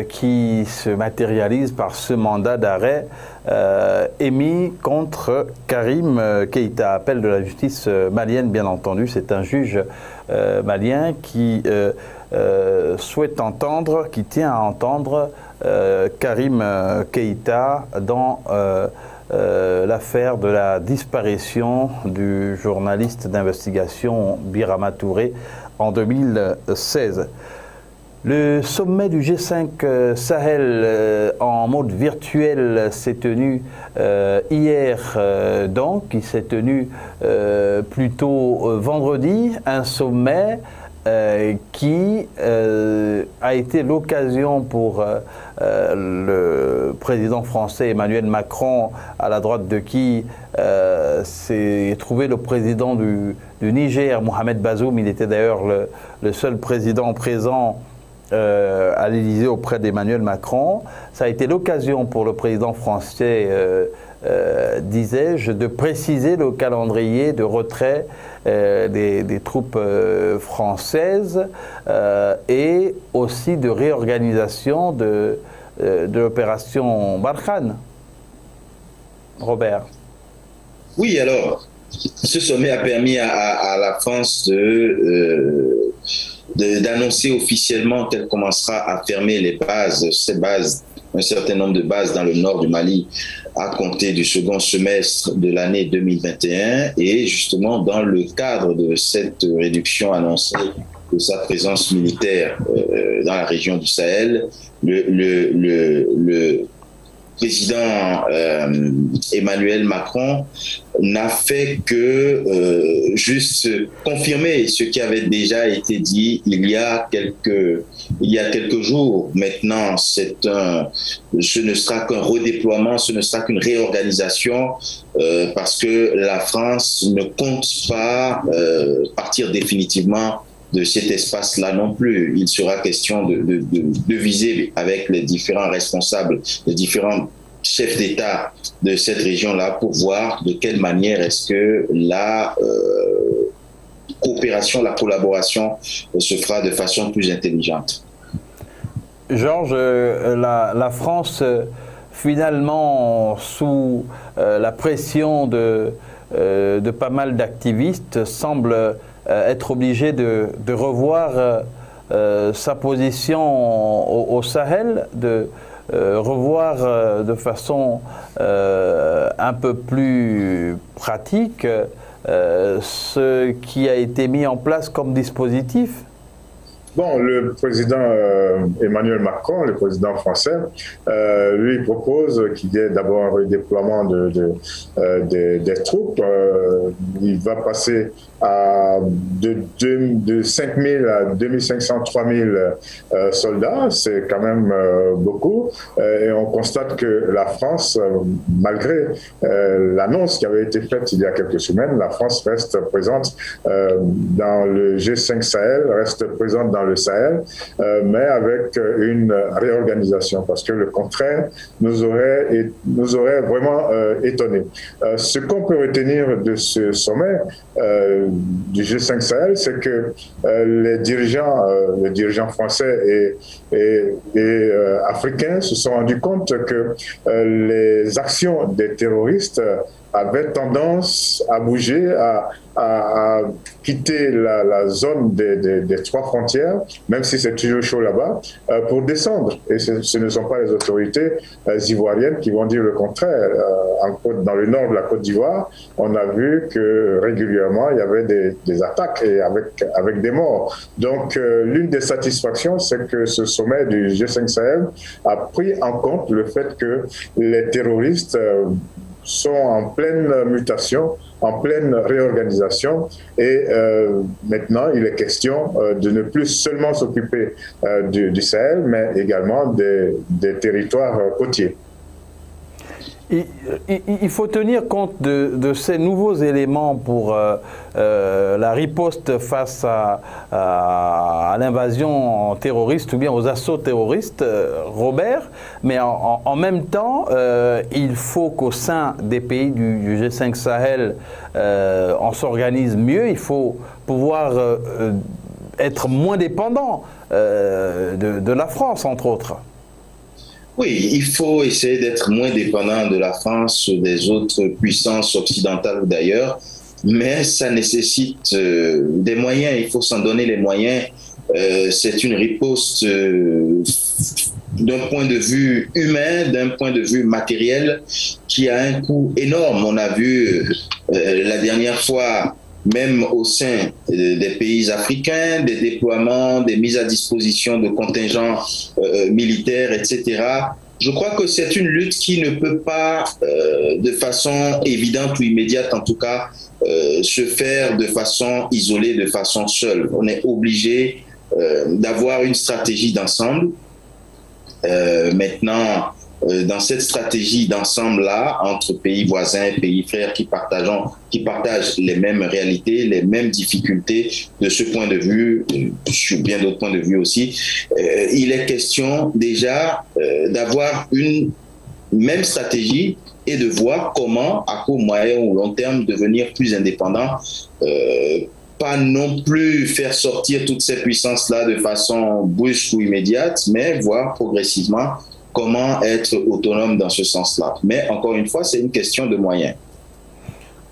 qui se matérialise par ce mandat d'arrêt émis contre Karim Keïta. Appel de la justice malienne, bien entendu. C'est un juge malien qui souhaite entendre, qui tient à entendre Karim Keïta dans l'affaire de la disparition du journaliste d'investigation Birama Touré en 2016. Le sommet du G5 Sahel en mode virtuel s'est tenu hier, donc il s'est tenu plutôt vendredi, un sommet qui a été l'occasion pour le président français Emmanuel Macron, à la droite de qui s'est trouvé le président du Niger, Mohamed Bazoum. Il était d'ailleurs le seul président présent à l'Élysée auprès d'Emmanuel Macron. Ça a été l'occasion pour le président français, disais-je, de préciser le calendrier de retrait des troupes françaises et aussi de réorganisation de l'opération Barkhane. Robert. Oui, alors, ce sommet a permis à la France d'annoncer officiellement qu'elle commencera à fermer les bases, un certain nombre de bases dans le nord du Mali à compter du second semestre de l'année 2021. Et justement, dans le cadre de cette réduction annoncée de sa présence militaire dans la région du Sahel, le président Emmanuel Macron n'a fait que juste confirmer ce qui avait déjà été dit il y a quelques jours. Maintenant, ce ne sera qu'un redéploiement, ce ne sera qu'une réorganisation parce que la France ne compte pas partir définitivement de cet espace-là non plus. Il sera question de viser avec les différents responsables, les différents chefs d'État de cette région-là pour voir de quelle manière est-ce que la coopération, la collaboration se fera de façon plus intelligente. Georges, la France, finalement, sous la pression de pas mal d'activistes, semble être obligé de revoir sa position au Sahel, de revoir de façon un peu plus pratique ce qui a été mis en place comme dispositif. Bon, le président Emmanuel Macron, le président français, lui propose qu'il y ait d'abord un redéploiement des troupes. Il va passer de 5 000 à 2 500, 3 000 soldats. C'est quand même beaucoup. Et on constate que la France, malgré l'annonce qui avait été faite il y a quelques semaines, la France reste présente dans le G5 Sahel, reste présente dans le Sahel, mais avec une réorganisation, parce que le contraire nous aurait vraiment étonné. Ce qu'on peut retenir de ce sommet du G5 Sahel, c'est que les dirigeants français et africains se sont rendus compte que les actions des terroristes avaient tendance à bouger, à quitter la zone des trois frontières, même si c'est toujours chaud là-bas, pour descendre. Et ce ne sont pas les autorités ivoiriennes qui vont dire le contraire. Dans le nord de la Côte d'Ivoire, on a vu que régulièrement, il y avait des attaques et avec des morts. Donc, l'une des satisfactions, c'est que ce sommet du G5 Sahel a pris en compte le fait que les terroristes sont en pleine mutation, en pleine réorganisation et maintenant il est question de ne plus seulement s'occuper du Sahel, mais également des territoires côtiers. Il faut tenir compte de ces nouveaux éléments pour la riposte face à l'invasion terroriste ou bien aux assauts terroristes, Robert, mais en même temps, il faut qu'au sein des pays du G5 Sahel, on s'organise mieux, il faut pouvoir être moins dépendant de la France, entre autres. Oui, il faut essayer d'être moins dépendant de la France, des autres puissances occidentales ou d'ailleurs, mais ça nécessite des moyens, il faut s'en donner les moyens. C'est une riposte d'un point de vue humain, d'un point de vue matériel, qui a un coût énorme. On a vu la dernière fois, même au sein des pays africains, des déploiements, des mises à disposition de contingents militaires, etc. Je crois que c'est une lutte qui ne peut pas, de façon évidente ou immédiate en tout cas, se faire de façon isolée, de façon seule. On est obligé d'avoir une stratégie d'ensemble. Maintenant, dans cette stratégie d'ensemble-là, entre pays voisins, pays frères qui partagent les mêmes réalités, les mêmes difficultés de ce point de vue, sur bien d'autres points de vue aussi, il est question déjà d'avoir une même stratégie et de voir comment, à court, moyen ou long terme, devenir plus indépendant. Pas non plus faire sortir toutes ces puissances-là de façon brusque ou immédiate, mais voir progressivement comment être autonome dans ce sens-là. Mais encore une fois, c'est une question de moyens.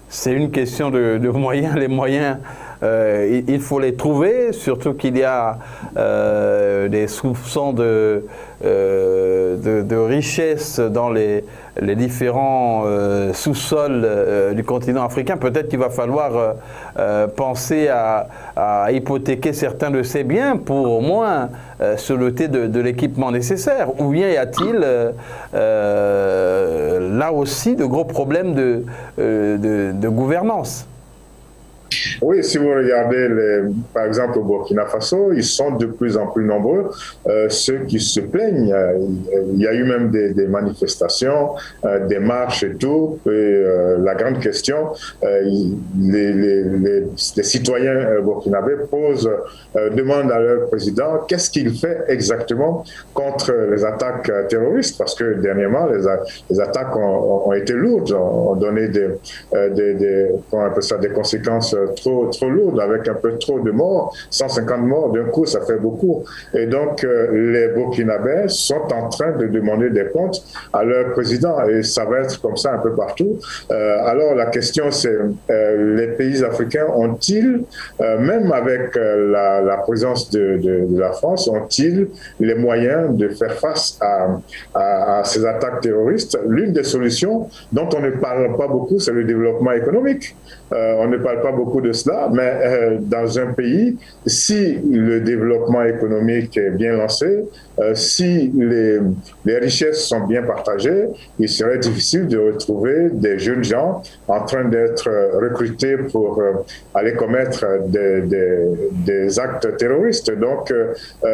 C'est une question de moyens. Les moyens, il faut les trouver, surtout qu'il y a des soupçons de richesse dans les différents sous-sols du continent africain. Peut-être qu'il va falloir penser à hypothéquer certains de ces biens pour au moins se doter de l'équipement nécessaire. Ou bien y a-t-il là aussi de gros problèmes de gouvernance? Oui, si vous regardez, par exemple, au Burkina Faso, ils sont de plus en plus nombreux, ceux qui se plaignent. Il y a eu même des manifestations, des marches et tout. Et la grande question, les citoyens burkinabés demandent à leur président qu'est-ce qu'il fait exactement contre les attaques terroristes, parce que dernièrement, les attaques ont été lourdes, ont donné comment on appelle ça, des conséquences trop lourde, avec un peu trop de morts. 150 morts d'un coup, ça fait beaucoup. Et donc, les Burkinabés sont en train de demander des comptes à leur président. Et ça va être comme ça un peu partout. Alors, la question, c'est les pays africains ont-ils, même avec la présence de la France, ont-ils les moyens de faire face à ces attaques terroristes? L'une des solutions dont on ne parle pas beaucoup, c'est le développement économique. On ne parle pas beaucoup de cela, mais dans un pays, si le développement économique est bien lancé, si les richesses sont bien partagées, il serait difficile de retrouver des jeunes gens en train d'être recrutés pour aller commettre des actes terroristes. Donc,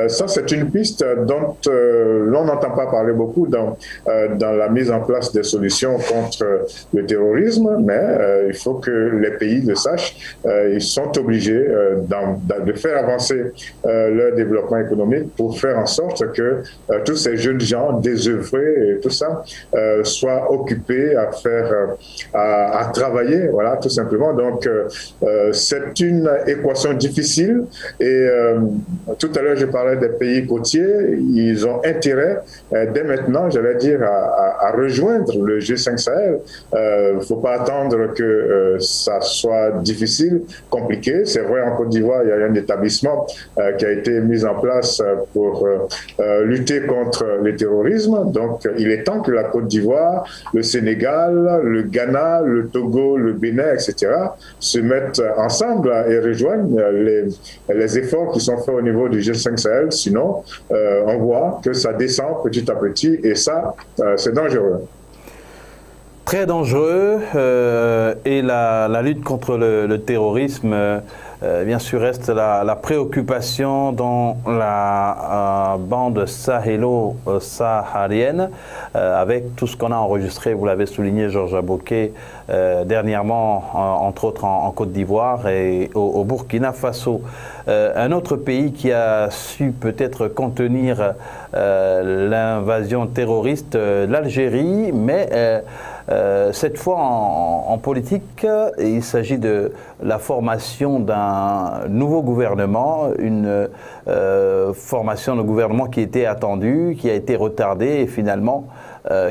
ça, c'est une piste dont l'on n'entend pas parler beaucoup dans la mise en place des solutions contre le terrorisme, mais il faut que les pays le sachent. Ils sont obligés de faire avancer leur développement économique pour faire en sorte que tous ces jeunes gens désœuvrés et tout ça soient occupés à travailler, voilà, tout simplement. Donc, c'est une équation difficile et tout à l'heure, je parlais des pays côtiers. Ils ont intérêt, dès maintenant, j'allais dire, à rejoindre le G5 Sahel. Il ne faut pas attendre que ça soit difficile, compliqué. C'est vrai, en Côte d'Ivoire, il y a un établissement qui a été mis en place pour lutter contre le terrorisme. Donc, il est temps que la Côte d'Ivoire, le Sénégal, le Ghana, le Togo, le Bénin, etc., se mettent ensemble et rejoignent les efforts qui sont faits au niveau du G5 Sahel. Sinon, on voit que ça descend petit à petit et ça, c'est dangereux. Très dangereux et la lutte contre le terrorisme, bien sûr, reste la préoccupation dans la bande sahélo-saharienne avec tout ce qu'on a enregistré, vous l'avez souligné, Georges Aboké, dernièrement, entre autres en Côte d'Ivoire et au Burkina Faso. Un autre pays qui a su peut-être contenir l'invasion terroriste, l'Algérie, mais cette fois en politique, il s'agit de la formation d'un nouveau gouvernement, une formation de gouvernement qui était attendue, qui a été retardée et finalement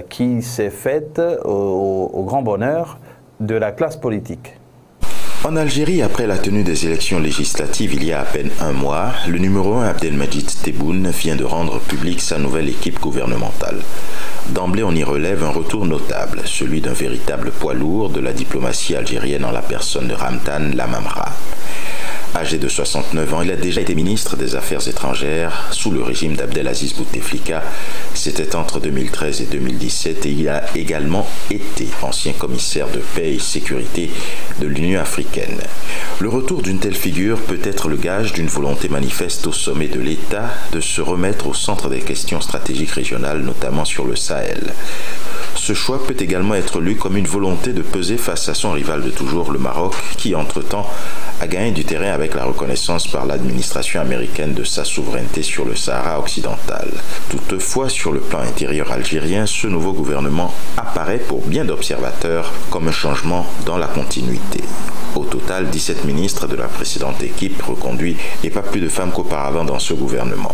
qui s'est faite au grand bonheur de la classe politique. En Algérie, après la tenue des élections législatives il y a à peine un mois, le numéro 1 Abdelmadjid Tebboune vient de rendre publique sa nouvelle équipe gouvernementale. D'emblée, on y relève un retour notable, celui d'un véritable poids lourd de la diplomatie algérienne en la personne de Ramtan Lamamra. Âgé de 69 ans, il a déjà été ministre des Affaires étrangères sous le régime d'Abdelaziz Bouteflika. C'était entre 2013 et 2017 et il a également été ancien commissaire de paix et sécurité de l'Union africaine. Le retour d'une telle figure peut être le gage d'une volonté manifeste au sommet de l'État de se remettre au centre des questions stratégiques régionales, notamment sur le Sahel. Ce choix peut également être lu comme une volonté de peser face à son rival de toujours, le Maroc, qui entre-temps a gagné du terrain avec la reconnaissance par l'administration américaine de sa souveraineté sur le Sahara occidental. Toutefois, sur le plan intérieur algérien, ce nouveau gouvernement apparaît pour bien d'observateurs comme un changement dans la continuité. Au total, 17 ministres de la précédente équipe reconduits et pas plus de femmes qu'auparavant dans ce gouvernement.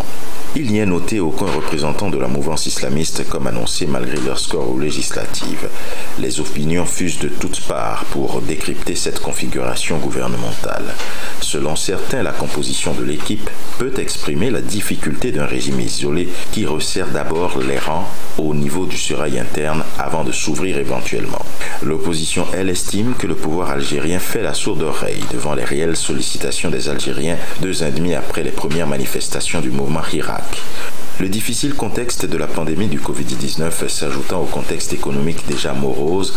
Il n'y a noté aucun représentant de la mouvance islamiste comme annoncé malgré leur score aux législatives. Les opinions fusent de toutes parts pour décrypter cette configuration gouvernementale. Selon certains, la composition de l'équipe peut exprimer la difficulté d'un régime isolé qui resserre d'abord les rangs au niveau du sérail interne avant de s'ouvrir éventuellement. L'opposition, elle, estime que le pouvoir algérien fait la sourde oreille devant les réelles sollicitations des Algériens 2 ans et demi après les premières manifestations du mouvement Hirak. Le difficile contexte de la pandémie du Covid-19 s'ajoutant au contexte économique déjà morose,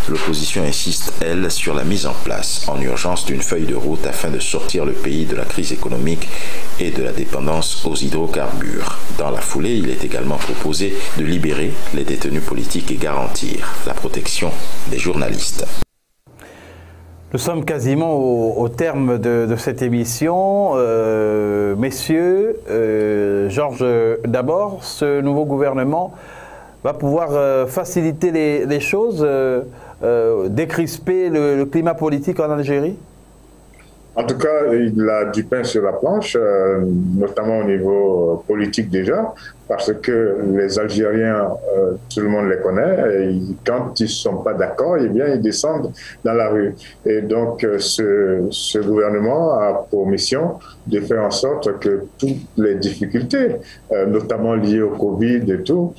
l'opposition insiste, elle, sur la mise en place en urgence d'une feuille de route afin de sortir le pays de la crise économique et de la dépendance aux hydrocarbures. Dans la foulée, il est également proposé de libérer les détenus politiques et garantir la protection des journalistes. Nous sommes quasiment au terme de cette émission. Messieurs, Georges, d'abord, ce nouveau gouvernement va pouvoir faciliter les choses, décrisper le climat politique en Algérie? En tout cas, il a du pain sur la planche, notamment au niveau politique déjà, parce que les Algériens, tout le monde les connaît, et quand ils ne sont pas d'accord, eh bien, ils descendent dans la rue. Et donc, ce gouvernement a pour mission de faire en sorte que toutes les difficultés, notamment liées au Covid et tout,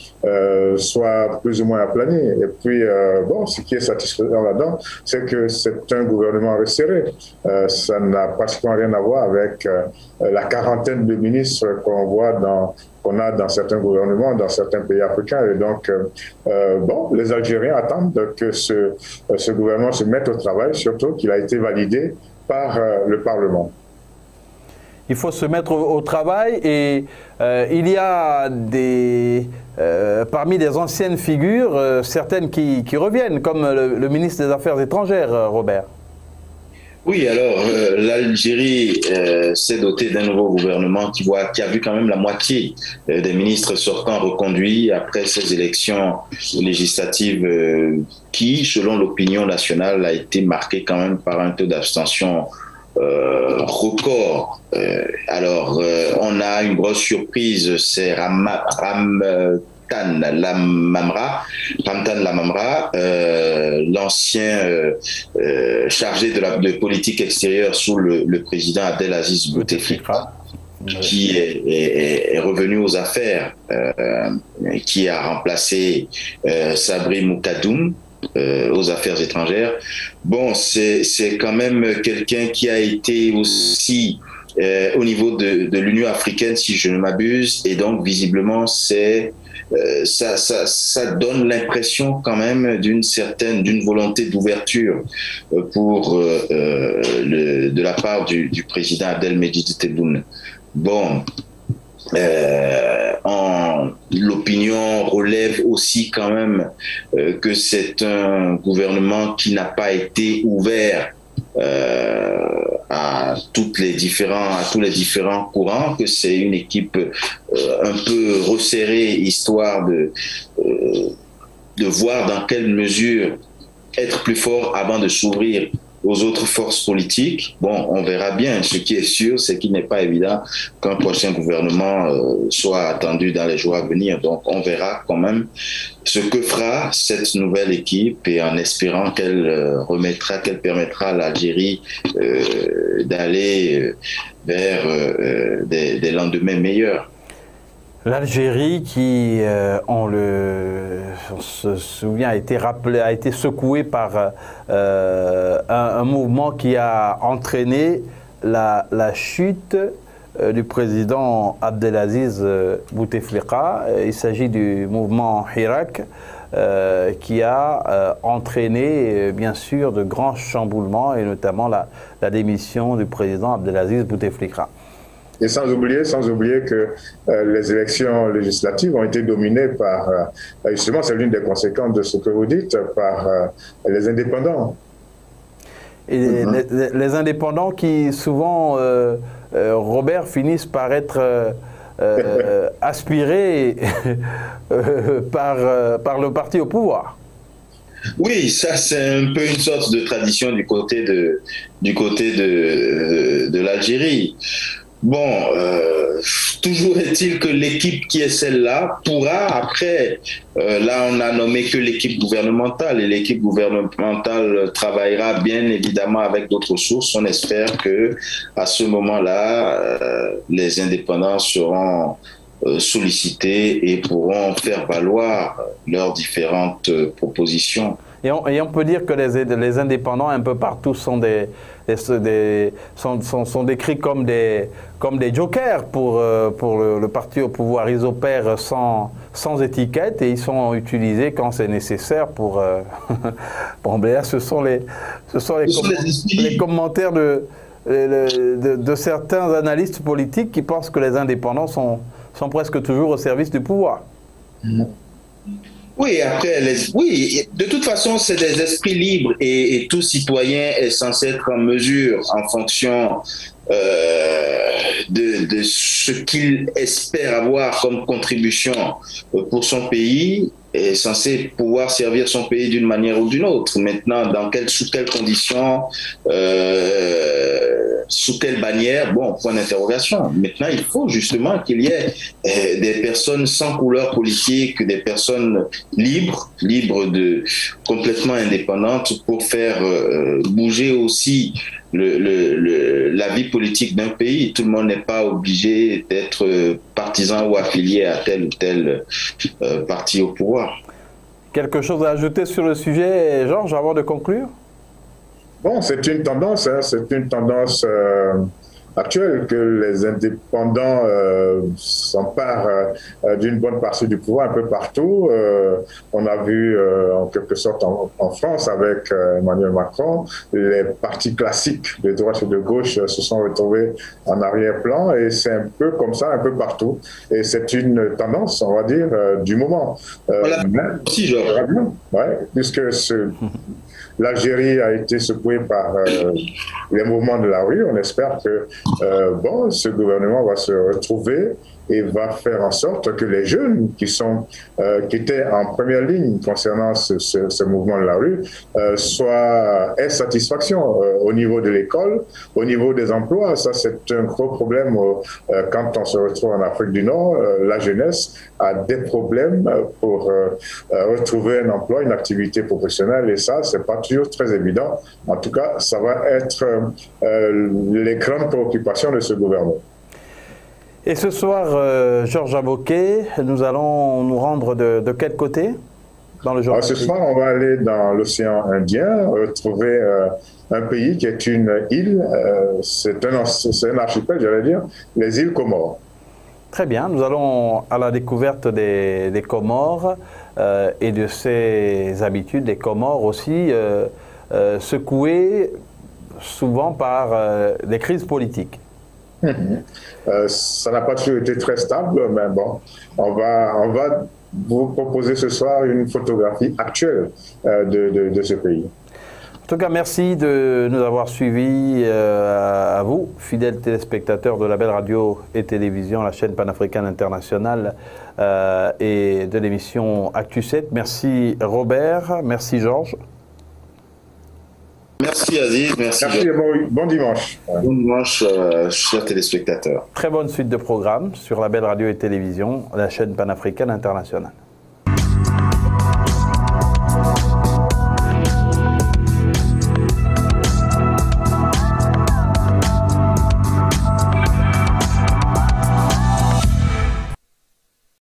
soient plus ou moins aplanies. Et puis, bon, ce qui est satisfaisant là-dedans, c'est que c'est un gouvernement resserré. Ça n'a pratiquement rien à voir avec la quarantaine de ministres qu'on a dans certains gouvernements, dans certains pays africains. Et donc, bon, les Algériens attendent que ce gouvernement se mette au travail, surtout qu'il a été validé par le Parlement. Il faut se mettre au travail et il y a parmi les anciennes figures, certaines qui reviennent, comme le ministre des Affaires étrangères, Robert. Oui, alors l'Algérie s'est dotée d'un nouveau gouvernement qui a vu quand même la moitié des ministres sortants reconduits après ces élections législatives qui, selon l'opinion nationale, a été marquée quand même par un taux d'abstention record. Alors, on a une grosse surprise, c'est Ramtan Lamamra, l'ancien chargé de politique extérieure sous le président Abdelaziz Bouteflika, qui est revenu aux affaires, qui a remplacé Sabri Moukadoum aux affaires étrangères. Bon, c'est quand même quelqu'un qui a été aussi au niveau de l'Union africaine, si je ne m'abuse, et donc visiblement ça donne l'impression quand même d'une volonté d'ouverture de la part du président Abdelmadjid Tebboune. Bon, l'opinion relève aussi quand même que c'est un gouvernement qui n'a pas été ouvert à tous les différents courants, que c'est une équipe un peu resserrée, histoire de voir dans quelle mesure être plus fort avant de s'ouvrir aux autres forces politiques. Bon, on verra bien. Ce qui est sûr, c'est qu'il n'est pas évident qu'un prochain gouvernement soit attendu dans les jours à venir. Donc, on verra quand même ce que fera cette nouvelle équipe et en espérant qu'elle qu'elle permettra à l'Algérie d'aller vers des lendemains meilleurs. L'Algérie qui, on se souvient, a été secouée par un mouvement qui a entraîné la chute du président Abdelaziz Bouteflika. Il s'agit du mouvement Hirak qui a entraîné bien sûr de grands chamboulements et notamment la démission du président Abdelaziz Bouteflika. Et sans oublier que les élections législatives ont été dominées par, justement, c'est l'une des conséquences de ce que vous dites, par les indépendants. Et les indépendants qui souvent, Robert, finissent par être aspirés par le parti au pouvoir. Oui, ça c'est un peu une sorte de tradition du côté de l'Algérie. Bon, toujours est-il que l'équipe qui est celle-là pourra, après, là on a nommé que l'équipe gouvernementale, et l'équipe gouvernementale travaillera bien évidemment avec d'autres sources. On espère que à ce moment-là, les indépendants seront sollicités et pourront faire valoir leurs différentes propositions. Et on peut dire que les indépendants un peu partout sont décrits comme des jokers pour le parti au pouvoir. Ils opèrent sans étiquette et ils sont utilisés quand c'est nécessaire pour... Bon, ben là, ce sont les commentaires de certains analystes politiques qui pensent que les indépendants sont presque toujours au service du pouvoir. Oui, après, oui, de toute façon, c'est des esprits libres et tout citoyen est censé être en mesure, en fonction de ce qu'il espère avoir comme contribution pour son pays, est censé pouvoir servir son pays d'une manière ou d'une autre. Maintenant, sous quelles conditions, sous quelle bannière, bon, point d'interrogation. Maintenant, il faut justement qu'il y ait des personnes sans couleur politique, des personnes libres, complètement indépendantes pour faire bouger aussi la vie politique d'un pays. Tout le monde n'est pas obligé d'être partisan ou affilié à tel ou tel parti au pouvoir. Quelque chose à ajouter sur le sujet, Georges, avant de conclure? Bon, c'est une tendance, actuelle que les indépendants s'emparent d'une bonne partie du pouvoir un peu partout. On a vu en quelque sorte en France avec Emmanuel Macron, les partis classiques de droite et de gauche se sont retrouvés en arrière-plan et c'est un peu comme ça un peu partout. Et c'est une tendance, on va dire, du moment. Voilà, si, Georges. Ouais, puisque l'Algérie a été secouée par les mouvements de la rue. On espère que ce gouvernement va se retrouver et va faire en sorte que les jeunes qui étaient en première ligne concernant ce mouvement de la rue aient satisfaction au niveau de l'école, au niveau des emplois. Ça, c'est un gros problème quand on se retrouve en Afrique du Nord. La jeunesse a des problèmes pour retrouver un emploi, une activité professionnelle, et ça, c'est pas toujours très évident. En tout cas, ça va être les grandes préoccupations de ce gouvernement. Et ce soir, Georges Aboké, nous allons nous rendre de quel côté dans le Ce soir, on va aller dans l'océan Indien, retrouver un pays qui est une île, c'est un archipel, j'allais dire, les îles Comores. Très bien, nous allons à la découverte des Comores et de ses habitudes, des Comores aussi, secouées souvent par des crises politiques. Ça n'a pas toujours été très stable, mais bon, on va vous proposer ce soir une photographie actuelle de ce pays. En tout cas, merci de nous avoir suivis, à vous, fidèles téléspectateurs de la Belle Radio et Télévision, la chaîne panafricaine internationale et de l'émission Actu 7. Merci Robert, merci Georges. Merci. Merci Aziz, merci. Merci et bon dimanche. Bon dimanche, chers téléspectateurs. Très bonne suite de programmes sur la Belle Radio et Télévision, la chaîne panafricaine internationale.